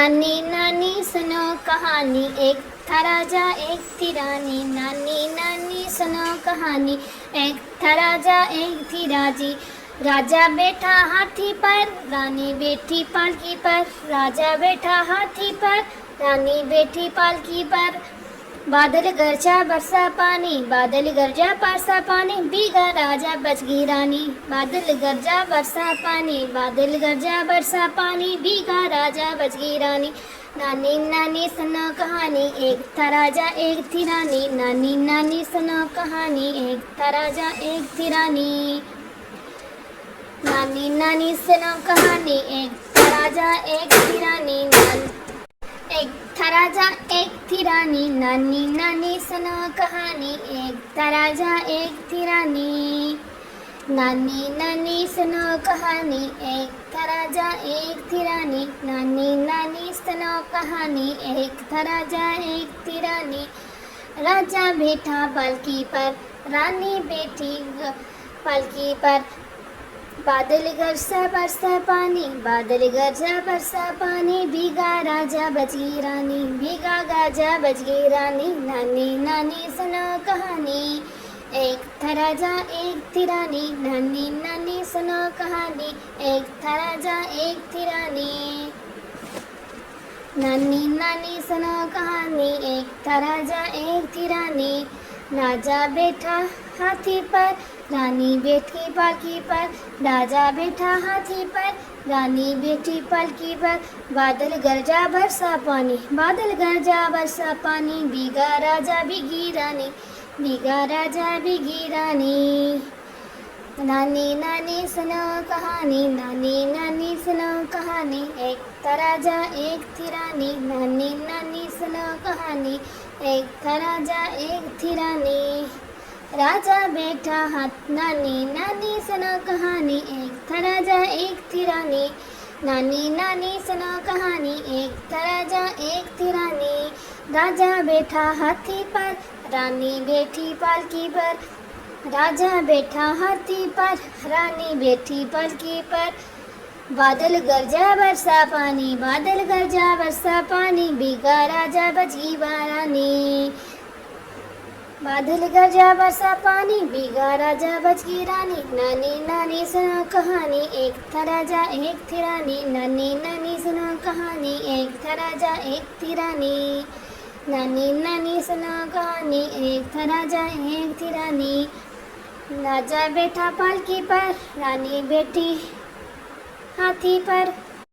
नानी नानी सुनो कहानी, एक था राजा एक थी रानी। नानी नानी सुनो कहानी, एक था राजा एक थी राजी। राजा बैठा हाथी पर, रानी बैठी पालकी पर। राजा बैठा हाथी पर, रानी बैठी पालकी पर। बादल गरजा बरसा पानी, बादल गरजा बरसा पानी। भीगा राजा बच गई रानी। बादल गरजा बरसा पानी, बादल गरजा बरसा पानी। भीगा राजा बच गई रानी। नानी नानी सुनो कहानी, एक था राजा एक थी रानी। नानी नानी सुनो कहानी, एक था राजा एक थी रानी। नानी नानी सुनो कहानी, एक था राजा एक थी रानी। एक था राजा एक थी रानी। नानी नानी सुनो कहानी, एक था राजा एक थी रानी। नानी नानी सुनो कहानी, एक था राजा एक थी रानी। नानी नानी सुनो कहानी, एक था राजा एक थी रानी। राजा बैठा पालकी पर, रानी बैठी पालकी पर। बादल गरजा बरसा पानी, बादल गरजा बरसा पानी। भीगा राजा बच गई रानी, भीगा राजा बच गई रानी। नानी नानी सुनो कहानी, एक था राजा एक थी रानी। नानी नानी सुनो कहानी, एक था राजा एक थी रानी। नानी नानी सुनो कहानी, एक था राजा एक थी रानी। राजा बैठा हाथी पर, रानी बैठी पालकी पर। राजा बैठा हाथी पर, रानी बैठी पालकी पर। बादल गरजा बरसा पानी, बादल गरजा बरसा पानी। भीगा राजा भीगी रानी, भीगा राजा भीगी रानी। नानी नानी सुनो कहानी, नानी नानी सुनो कहानी, एक था राजा एक थी रानी। नानी नानी सुनो कहानी, एक था राजा एक थी रानी। राजा बैठा हाथ, नानी नानी सुनो कहानी, एक था राजा एक थी रानी। नानी नानी सुनो कहानी, एक था राजा एक थी रानी। राजा बैठा हाथी पर, रानी बैठी पालकी पर। राजा बैठा हाथी पर, रानी बैठी पालकी पर। बादल गरजा बरसा पानी, बादल गरजा बरसा पानी। भीगा राजा बच गई रानी। बादल गरजा बरसा पानी, भीगा राजा बच गई रानी। नानी नानी सुनो कहानी, एक था राजा एक थी रानी। नानी नानी सुनो कहानी, एक था राजा एक थी रानी। नानी नानी सुनो कहानी, एक था राजा एक थी रानी। राजा बैठा पालकी पर, रानी बैठी हाथी पर।